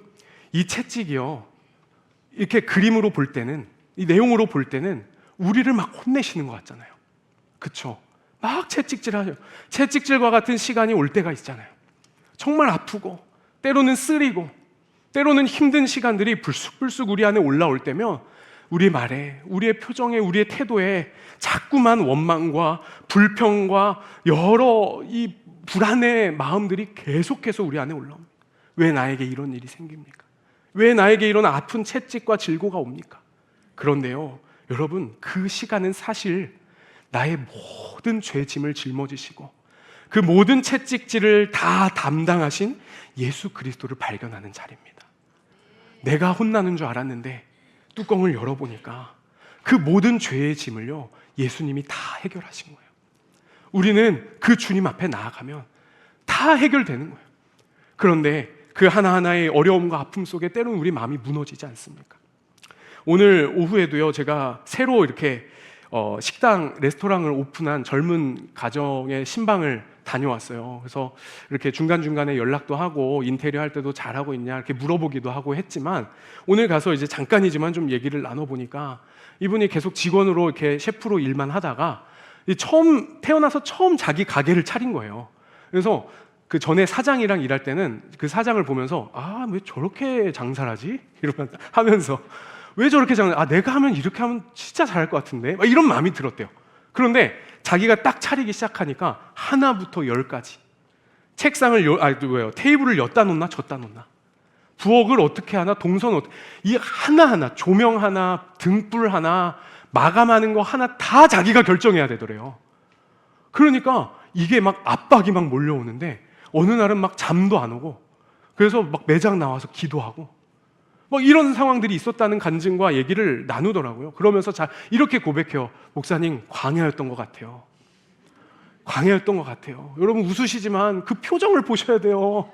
이 채찍이요, 이렇게 그림으로 볼 때는, 이 내용으로 볼 때는 우리를 막 혼내시는 것 같잖아요. 그쵸? 막 채찍질하죠. 채찍질과 같은 시간이 올 때가 있잖아요. 정말 아프고 때로는 쓰리고 때로는 힘든 시간들이 불쑥불쑥 우리 안에 올라올 때면 우리 말에, 우리의 표정에, 우리의 태도에 자꾸만 원망과 불평과 여러 이 불안의 마음들이 계속해서 우리 안에 올라옵니다. 왜 나에게 이런 일이 생깁니까? 왜 나에게 이런 아픈 채찍과 질고가 옵니까? 그런데요, 여러분, 그 시간은 사실 나의 모든 죄짐을 짊어지시고 그 모든 채찍질을 다 담당하신 예수 그리스도를 발견하는 자리입니다. 내가 혼나는 줄 알았는데 뚜껑을 열어보니까 그 모든 죄의 짐을요, 예수님이 다 해결하신 거예요. 우리는 그 주님 앞에 나아가면 다 해결되는 거예요. 그런데 그 하나하나의 어려움과 아픔 속에 때로는 우리 마음이 무너지지 않습니까? 오늘 오후에도요, 제가 새로 이렇게 식당, 레스토랑을 오픈한 젊은 가정의 신방을 다녀왔어요. 그래서 이렇게 중간중간에 연락도 하고 인테리어 할 때도 잘하고 있냐 이렇게 물어보기도 하고 했지만, 오늘 가서 이제 잠깐이지만 좀 얘기를 나눠보니까 이분이 계속 직원으로 이렇게 셰프로 일만 하다가 태어나서 처음 자기 가게를 차린 거예요. 그래서 그 전에 사장이랑 일할 때는 그 사장을 보면서 왜 저렇게 장사를 하지? 하면서 왜 저렇게 내가 하면 이렇게 하면 진짜 잘할 것 같은데? 막 이런 마음이 들었대요. 그런데 자기가 딱 차리기 시작하니까 하나부터 열까지 책상을 테이블을 엿다 놓나 졌다 놓나, 부엌을 어떻게 하나, 동선 이 하나하나, 조명 하나, 등불 하나, 마감하는 거 하나 다 자기가 결정해야 되더래요. 그러니까 이게 막 압박이 막 몰려오는데 어느 날은 막 잠도 안 오고, 그래서 막 매장 나와서 기도하고 이런 상황들이 있었다는 간증과 얘기를 나누더라고요. 그러면서 이렇게 고백해요. 목사님, 광야였던 것 같아요. 광야였던 것 같아요. 여러분 웃으시지만 그 표정을 보셔야 돼요.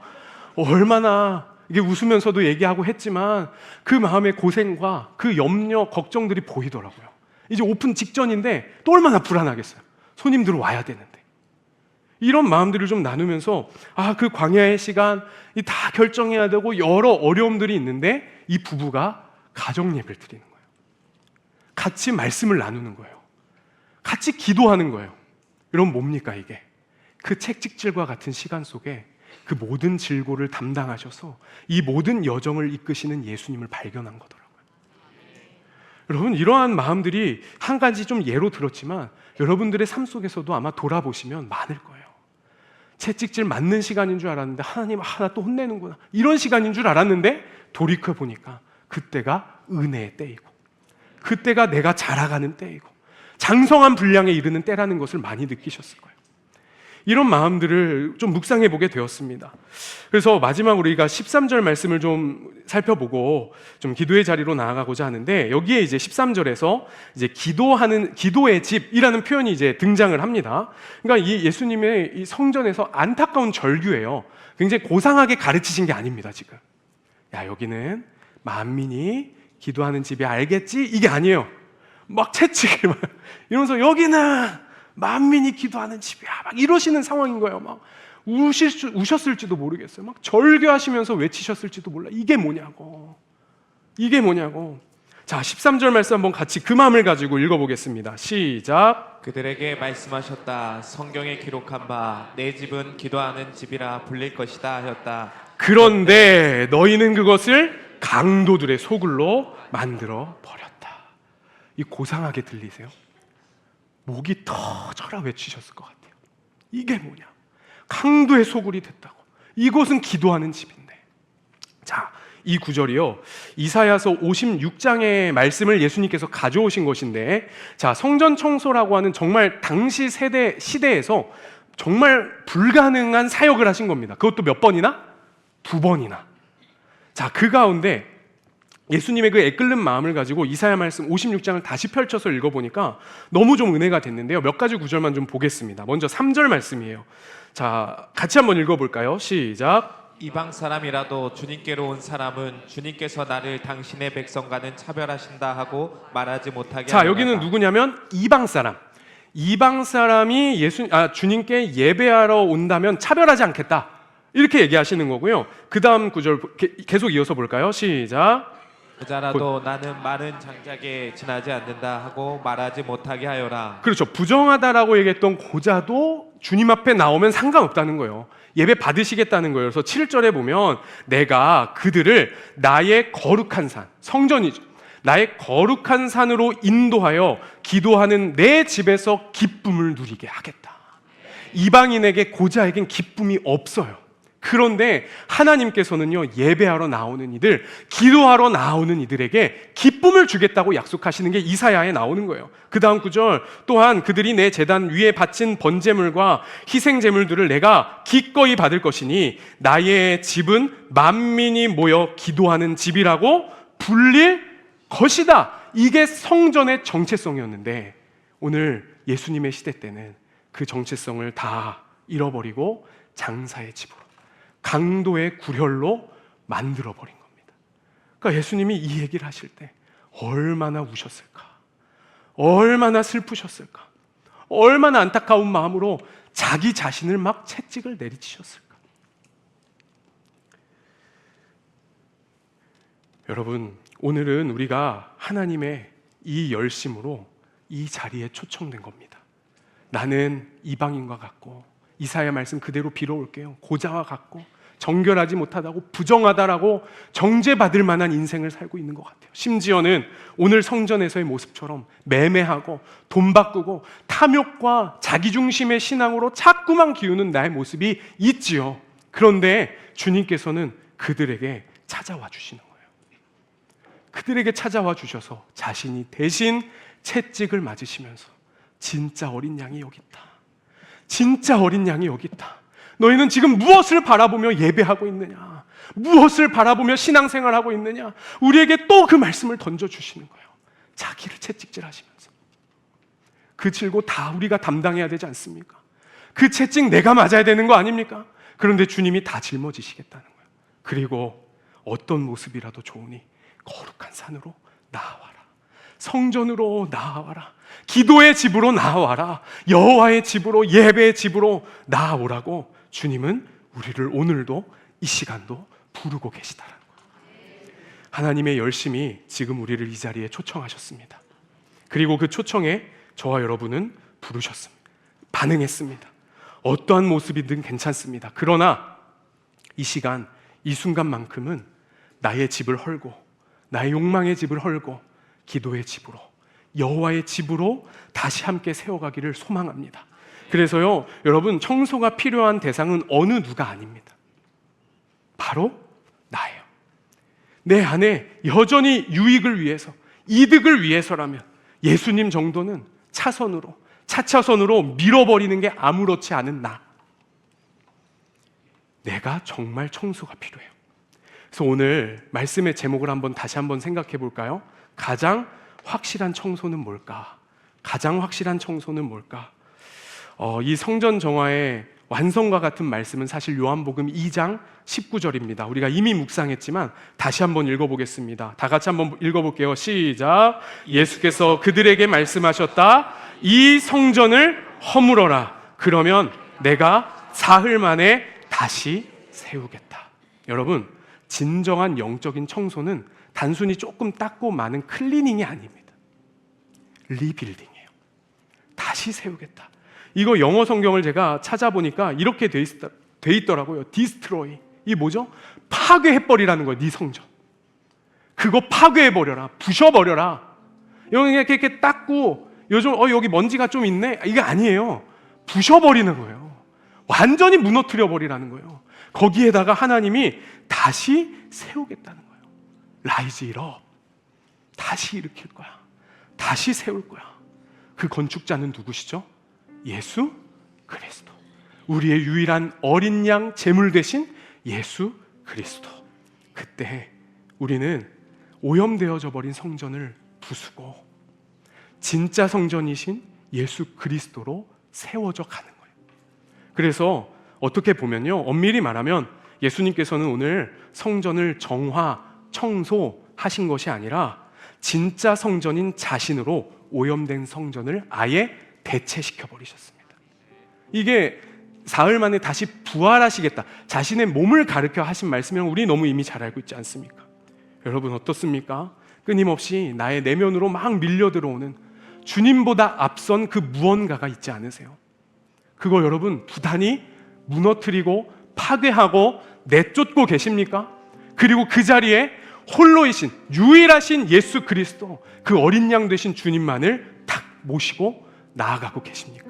얼마나 이게 웃으면서도 얘기하고 했지만 그 마음의 고생과 그 염려, 걱정들이 보이더라고요. 이제 오픈 직전인데 또 얼마나 불안하겠어요. 손님들 와야 되는데. 이런 마음들을 좀 나누면서 그 광야의 시간 다 결정해야 되고 여러 어려움들이 있는데 이 부부가 가정 예배를 드리는 거예요. 같이 말씀을 나누는 거예요. 같이 기도하는 거예요. 여러분 뭡니까 이게? 그 채찍질과 같은 시간 속에 그 모든 질고를 담당하셔서 이 모든 여정을 이끄시는 예수님을 발견한 거더라고요. 여러분, 이러한 마음들이 한 가지 좀 예로 들었지만 여러분들의 삶 속에서도 아마 돌아보시면 많을 거예요. 채찍질 맞는 시간인 줄 알았는데 하나님 나 또 혼내는구나, 이런 시간인 줄 알았는데 돌이켜보니까 그때가 은혜의 때이고 그때가 내가 자라가는 때이고 장성한 분량에 이르는 때라는 것을 많이 느끼셨을 거예요. 이런 마음들을 좀 묵상해 보게 되었습니다. 그래서 마지막으로 우리가 13절 말씀을 좀 살펴보고 좀 기도의 자리로 나아가고자 하는데, 여기에 이제 13절에서 이제 기도의 집이라는 표현이 이제 등장을 합니다. 그러니까 이 예수님의 이 성전에서 안타까운 절규예요. 굉장히 고상하게 가르치신 게 아닙니다, 지금. 야, 여기는 만민이 기도하는 집이 알겠지? 이게 아니에요. 막 채찍을 막 이러면서 여기는 만민이 기도하는 집이야, 막 이러시는 상황인 거예요. 막 우셨을지도 모르겠어요. 막 절규하시면서 외치셨을지도 몰라. 이게 뭐냐고. 자, 13절 말씀 한번 같이 그 마음을 가지고 읽어보겠습니다. 시작.
그들에게 말씀하셨다. 성경에 기록한 바 내 집은 기도하는 집이라 불릴 것이다 하였다.
그런데 너희는 그것을 강도들의 소굴로 만들어 버렸다. 이 고상하게 들리세요? 목이 터져라 외치셨을 것 같아요. 이게 뭐냐? 강도의 소굴이 됐다고. 이곳은 기도하는 집인데. 자, 이 구절이요, 이사야서 56장의 말씀을 예수님께서 가져오신 것인데, 자, 성전 청소라고 하는 정말 당시 시대에서 정말 불가능한 사역을 하신 겁니다. 그것도 몇 번이나? 2번이나. 자, 그 가운데 예수님의 그 애끓는 마음을 가지고 이사야 말씀 56장을 다시 펼쳐서 읽어보니까 너무 좀 은혜가 됐는데요. 몇 가지 구절만 좀 보겠습니다. 먼저 3절 말씀이에요. 자, 같이 한번 읽어볼까요? 시작.
이방 사람이라도 주님께로 온 사람은 주님께서 나를 당신의 백성과는 차별하신다 하고 말하지 못하게
자, 여기는 누구냐면 이방 사람. 이방 사람이 주님께 예배하러 온다면 차별하지 않겠다, 이렇게 얘기하시는 거고요. 그 다음 구절 계속 이어서 볼까요? 시작.
부자라도 나는 많은 장작에 지나지 않는다 하고 말하지 못하게 하여라.
그렇죠. 부정하다라고 얘기했던 고자도 주님 앞에 나오면 상관없다는 거예요. 예배 받으시겠다는 거예요. 그래서 7절에 보면 내가 그들을 나의 거룩한 산, 성전이죠, 나의 거룩한 산으로 인도하여 기도하는 내 집에서 기쁨을 누리게 하겠다. 이방인에게, 고자에겐 기쁨이 없어요. 그런데 하나님께서는요, 예배하러 나오는 이들, 기도하러 나오는 이들에게 기쁨을 주겠다고 약속하시는 게 이사야에 나오는 거예요. 그 다음 구절, 또한 그들이 내 제단 위에 바친 번제물과 희생제물들을 내가 기꺼이 받을 것이니 나의 집은 만민이 모여 기도하는 집이라고 불릴 것이다. 이게 성전의 정체성이었는데, 오늘 예수님의 시대 때는 그 정체성을 다 잃어버리고 장사의 집으로, 강도의 구렬로 만들어버린 겁니다. 그러니까 예수님이 이 얘기를 하실 때 얼마나 우셨을까, 얼마나 슬프셨을까, 얼마나 안타까운 마음으로 자기 자신을 막 채찍을 내리치셨을까. 여러분, 오늘은 우리가 하나님의 이 열심으로 이 자리에 초청된 겁니다. 나는 이방인과 같고, 이사야 말씀 그대로 빌어올게요, 고자와 같고 정결하지 못하다고, 부정하다라고 정죄받을 만한 인생을 살고 있는 것 같아요. 심지어는 오늘 성전에서의 모습처럼 매매하고 돈 바꾸고 탐욕과 자기중심의 신앙으로 자꾸만 기우는 나의 모습이 있지요. 그런데 주님께서는 그들에게 찾아와 주시는 거예요. 그들에게 찾아와 주셔서 자신이 대신 채찍을 맞으시면서 진짜 어린 양이 여기 있다, 진짜 어린 양이 여기 있다. 너희는 지금 무엇을 바라보며 예배하고 있느냐, 무엇을 바라보며 신앙생활하고 있느냐. 우리에게 또 그 말씀을 던져주시는 거예요. 자기를 채찍질 하시면서. 그 질고 다 우리가 담당해야 되지 않습니까? 그 채찍 내가 맞아야 되는 거 아닙니까? 그런데 주님이 다 짊어지시겠다는 거예요. 그리고 어떤 모습이라도 좋으니 거룩한 산으로 나아와라, 성전으로 나아와라, 기도의 집으로 나아와라, 여호와의 집으로, 예배의 집으로 나아오라고 주님은 우리를 오늘도 이 시간도 부르고 계시다라는 거예요. 하나님의 열심이 지금 우리를 이 자리에 초청하셨습니다. 그리고 그 초청에 저와 여러분은 부르셨습니다. 반응했습니다. 어떠한 모습이든 괜찮습니다. 그러나 이 시간, 이 순간만큼은 나의 집을 헐고, 나의 욕망의 집을 헐고 기도의 집으로, 여호와의 집으로 다시 함께 세워가기를 소망합니다. 그래서요, 여러분, 청소가 필요한 대상은 어느 누가 아닙니다. 바로 나예요. 내 안에 여전히 유익을 위해서, 이득을 위해서라면 예수님 정도는 차차선으로 밀어버리는 게 아무렇지 않은 나, 내가 정말 청소가 필요해요. 그래서 오늘 말씀의 제목을 다시 한번 생각해 볼까요? 가장 확실한 청소는 뭘까? 가장 확실한 청소는 뭘까? 이 성전 정화의 완성과 같은 말씀은 사실 요한복음 2장 19절입니다. 우리가 이미 묵상했지만 다시 한번 읽어보겠습니다. 다 같이 한번 읽어볼게요. 시작. 예수께서 그들에게 말씀하셨다. 이 성전을 허물어라. 그러면 내가 사흘 만에 다시 세우겠다. 여러분, 진정한 영적인 청소는 단순히 조금 닦고 마는 클리닝이 아닙니다. 리빌딩이에요. 다시 세우겠다. 이거 영어 성경을 제가 찾아보니까 이렇게 돼 있더라고요. 디스트로이. 이 뭐죠? 파괴해버리라는 거예요. 네 성전. 그거 파괴해버려라. 부셔버려라. 이렇게 닦고 요즘 여기 먼지가 좀 있네. 이게 아니에요. 부셔버리는 거예요. 완전히 무너뜨려버리라는 거예요. 거기에다가 하나님이 다시 세우겠다는 거예요. 라이즈 일업. 다시 일으킬 거야. 다시 세울 거야. 그 건축자는 누구시죠? 예수 그리스도. 우리의 유일한 어린 양 제물 되신 예수 그리스도. 그때 우리는 오염되어져 버린 성전을 부수고 진짜 성전이신 예수 그리스도로 세워져 가는 거예요. 그래서 어떻게 보면요, 엄밀히 말하면 예수님께서는 오늘 성전을 정화, 청소하신 것이 아니라 진짜 성전인 자신으로 오염된 성전을 아예 대체시켜 버리셨습니다. 이게 사흘 만에 다시 부활하시겠다, 자신의 몸을 가르쳐 하신 말씀이랑 우리 너무 이미 잘 알고 있지 않습니까? 여러분 어떻습니까? 끊임없이 나의 내면으로 막 밀려 들어오는 주님보다 앞선 그 무언가가 있지 않으세요? 그거 여러분 부단히 무너뜨리고 파괴하고 내쫓고 계십니까? 그리고 그 자리에 홀로이신 유일하신 예수 그리스도, 그 어린 양 되신 주님만을 탁 모시고 나아가고 계십니까?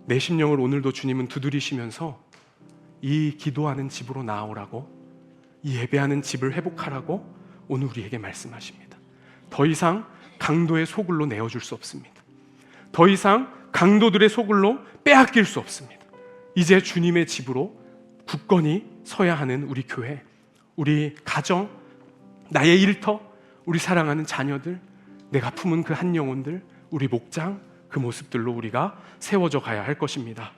내 심령을 오늘도 주님은 두드리시면서 이 기도하는 집으로 나아오라고, 이 예배하는 집을 회복하라고 오늘 우리에게 말씀하십니다. 더 이상 강도의 소굴로 내어줄 수 없습니다. 더 이상 강도들의 소굴로 빼앗길 수 없습니다. 이제 주님의 집으로 굳건히 서야 하는 우리 교회, 우리 가정, 나의 일터, 우리 사랑하는 자녀들, 내가 품은 그 한 영혼들, 우리 목장, 그 모습들로 우리가 세워져 가야 할 것입니다.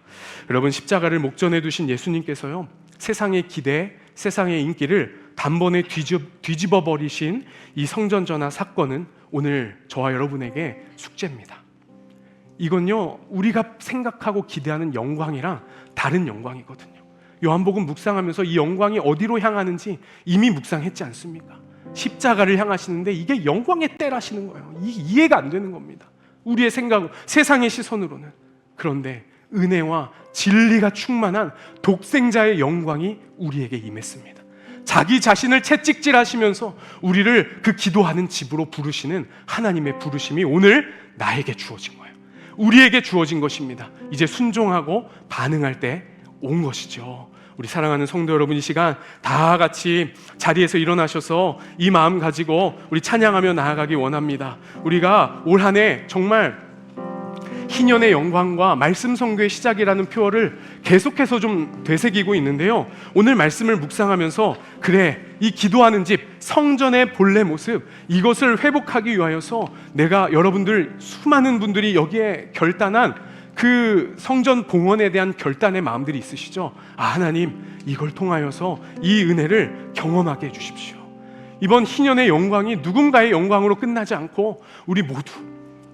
여러분, 십자가를 목전에 두신 예수님께서요, 세상의 기대, 세상의 인기를 단번에 뒤집어 버리신 이 성전 전화 사건은 오늘 저와 여러분에게 숙제입니다. 이건요, 우리가 생각하고 기대하는 영광이랑 다른 영광이거든요. 요한복음 묵상하면서 이 영광이 어디로 향하는지 이미 묵상했지 않습니까? 십자가를 향하시는데 이게 영광의 때라시는 거예요. 이해가 안 되는 겁니다. 우리의 생각, 세상의 시선으로는. 그런데 은혜와 진리가 충만한 독생자의 영광이 우리에게 임했습니다. 자기 자신을 채찍질하시면서 우리를 그 기도하는 집으로 부르시는 하나님의 부르심이 오늘 나에게 주어진 거예요. 우리에게 주어진 것입니다. 이제 순종하고 반응할 때 온 것이죠. 우리 사랑하는 성도 여러분, 이 시간 다 같이 자리에서 일어나셔서 이 마음 가지고 우리 찬양하며 나아가기 원합니다. 우리가 올 한 해 정말 희년의 영광과 말씀 선교의 시작이라는 표어를 계속해서 좀 되새기고 있는데요, 오늘 말씀을 묵상하면서 그래, 이 기도하는 집, 성전의 본래 모습, 이것을 회복하기 위하여서 내가, 여러분들 수많은 분들이 여기에 결단한 그 성전 봉헌에 대한 결단의 마음들이 있으시죠? 하나님, 이걸 통하여서 이 은혜를 경험하게 해주십시오. 이번 희년의 영광이 누군가의 영광으로 끝나지 않고 우리 모두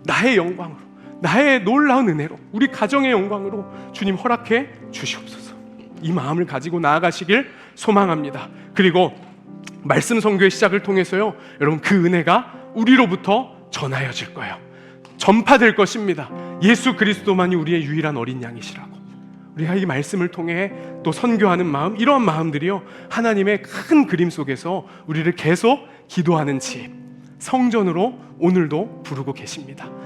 나의 영광으로, 나의 놀라운 은혜로, 우리 가정의 영광으로 주님 허락해 주시옵소서. 이 마음을 가지고 나아가시길 소망합니다. 그리고 말씀 선교의 시작을 통해서요, 여러분 그 은혜가 우리로부터 전하여질 거예요. 전파될 것입니다. 예수 그리스도만이 우리의 유일한 어린 양이시라고. 우리가 이 말씀을 통해 또 선교하는 마음, 이러한 마음들이요, 하나님의 큰 그림 속에서 우리를 계속 기도하는 집, 성전으로 오늘도 부르고 계십니다.